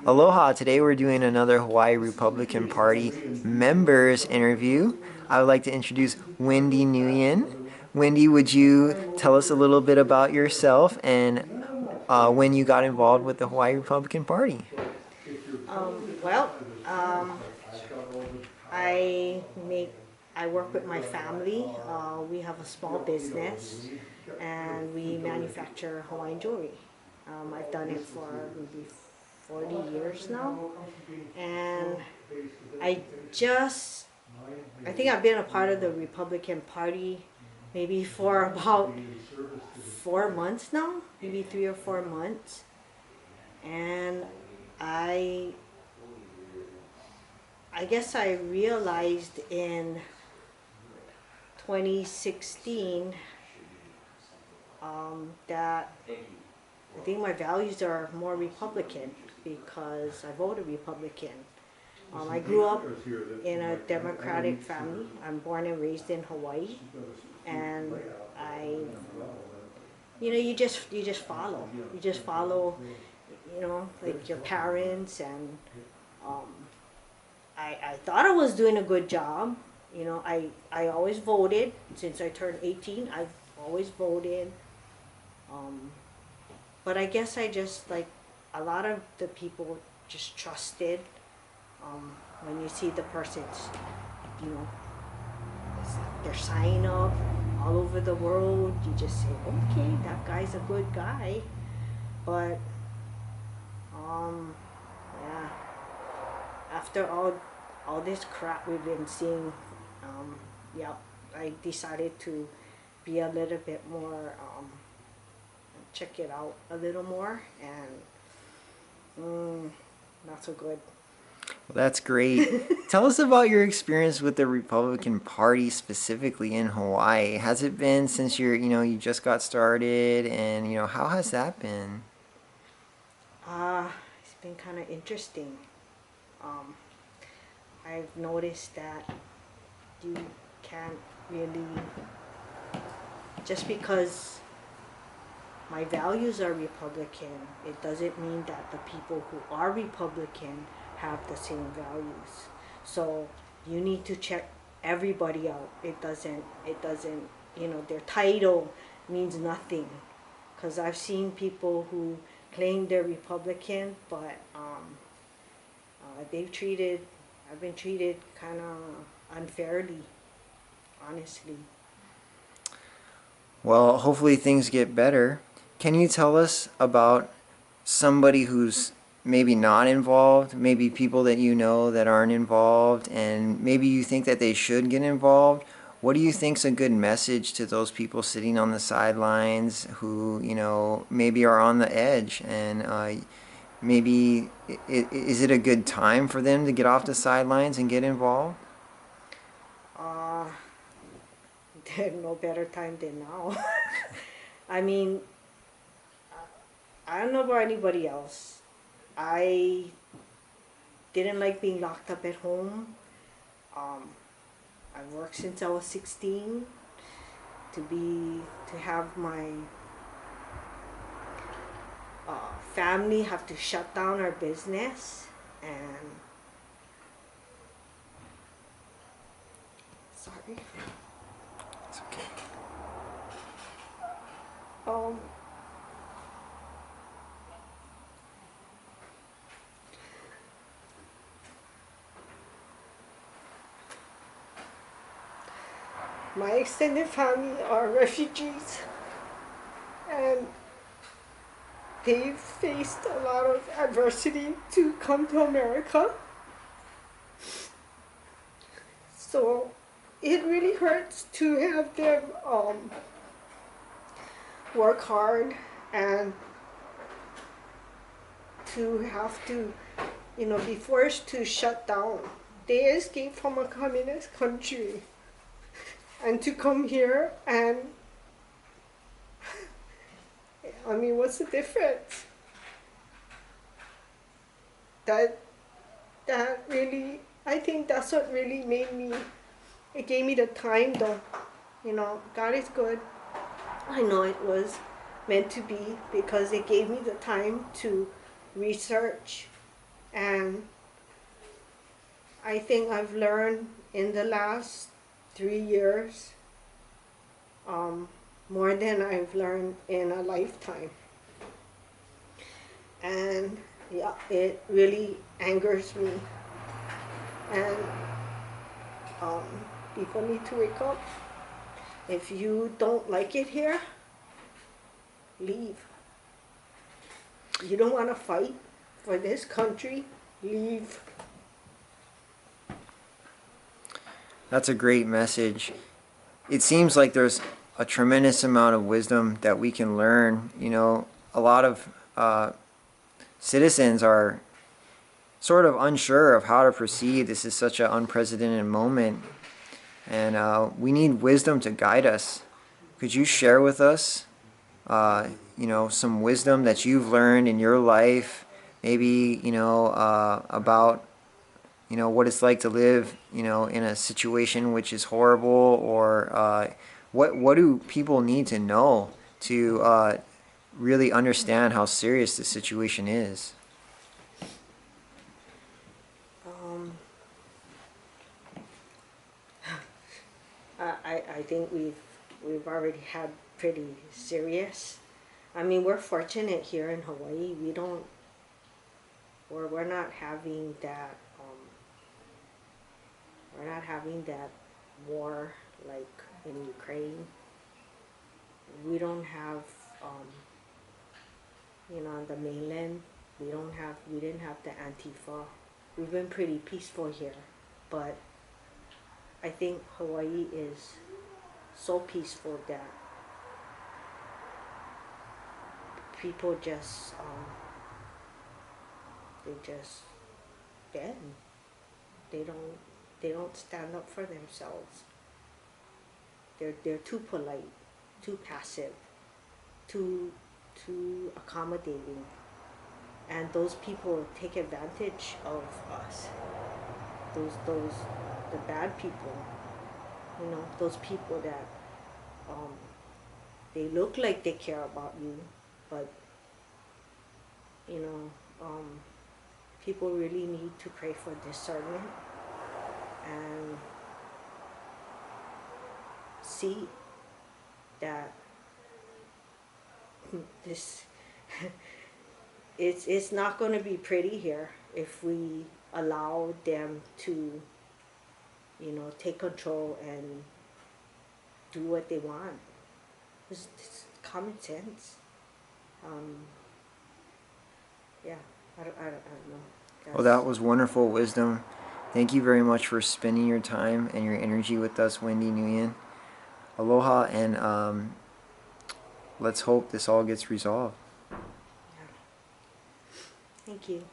Aloha, today we're doing another Hawaii Republican Party members interview. I would like to introduce Wendy Nguyen. Wendy, would you tell us a little bit about yourself and when you got involved with the Hawaii Republican Party? Well, um, I make I work with my family. We have a small business, and we manufacture Hawaiian jewelry. I've done it for maybe 40 years now, and I just I think I've been a part of the Republican Party maybe for about 4 months now, maybe 3 or 4 months, and I I guess I realized in 2016 that I think my values are more Republican because I voted Republican. I grew up in a Democratic family. I'm born and raised in Hawaii, and I, you just follow, like your parents, and um, I thought I was doing a good job. I always voted since I turned 18. I've always voted. Um, but I guess I just like a lot of the people just trusted when you see the person's, you know, their sign up all over the world. You just say, okay, that guy's a good guy. But, yeah, after all this crap we've been seeing, yeah, I decided to be a little bit more, check it out a little more, and not so good. Well, that's great. Tell us about your experience with the Republican Party specifically in Hawaii. Has it been since you just got started and, how has that been? It's been kind of interesting. Um, I've noticed that you can't really, just because my values are Republican, it doesn't mean that the people who are Republican have the same values. So you need to check everybody out. It doesn't, their title means nothing. Because I've seen people who claim they're Republican, but I've been treated kind of unfairly, honestly. Well, hopefully things get better. Can you tell us about somebody who's maybe not involved, maybe people that you know that aren't involved, and maybe you think that they should get involved? What do you think's a good message to those people sitting on the sidelines who, maybe are on the edge and maybe is it a good time for them to get off the sidelines and get involved? Uh, there's no better time than now. I mean, I don't know about anybody else. I didn't like being locked up at home. Um, I've worked since I was 16. To have my family have to shut down our business, and sorry. It's okay. Um, my extended family are refugees, and they've faced a lot of adversity to come to America. So it really hurts to have them work hard and to have to, be forced to shut down. They escaped from a communist country and to come here, and I mean, what's the difference? That that really, I think that's what really made me. It gave me the time, though. God is good. I know it was meant to be because it gave me the time to research And I think I've learned in the last 3 years um, more than I've learned in a lifetime. And yeah, it really angers me. And um, people need to wake up. If you don't like it here, leave. You don't want to fight for this country, leave. That's a great message. It seems like there's a tremendous amount of wisdom that we can learn. You know, a lot of citizens are sort of unsure of how to proceed. This is such an unprecedented moment, and we need wisdom to guide us. Could you share with us, some wisdom that you've learned in your life? Maybe about what it's like to live in a situation which is horrible, or what do people need to know to really understand how serious the situation is? Um, I think we've already had pretty serious. I mean, we're fortunate here in Hawaii. We're not having that. We're not having that war like in Ukraine. We don't have, um, on the mainland. We didn't have the Antifa. We've been pretty peaceful here, but I think Hawaii is so peaceful that people just they just bend. They don't they don't stand up for themselves. They're too polite, too passive, too accommodating, and those people take advantage of us. Those the bad people, those people that um, they look like they care about you, but you know um, people really need to pray for discernment and see that this it's not going to be pretty here if we allow them to take control and do what they want. It's common sense. um, yeah, I don't know. Well, that was wonderful wisdom. Thank you very much for spending your time and your energy with us, Wendy Nguyen. Aloha, and let's hope this all gets resolved. Yeah. Thank you.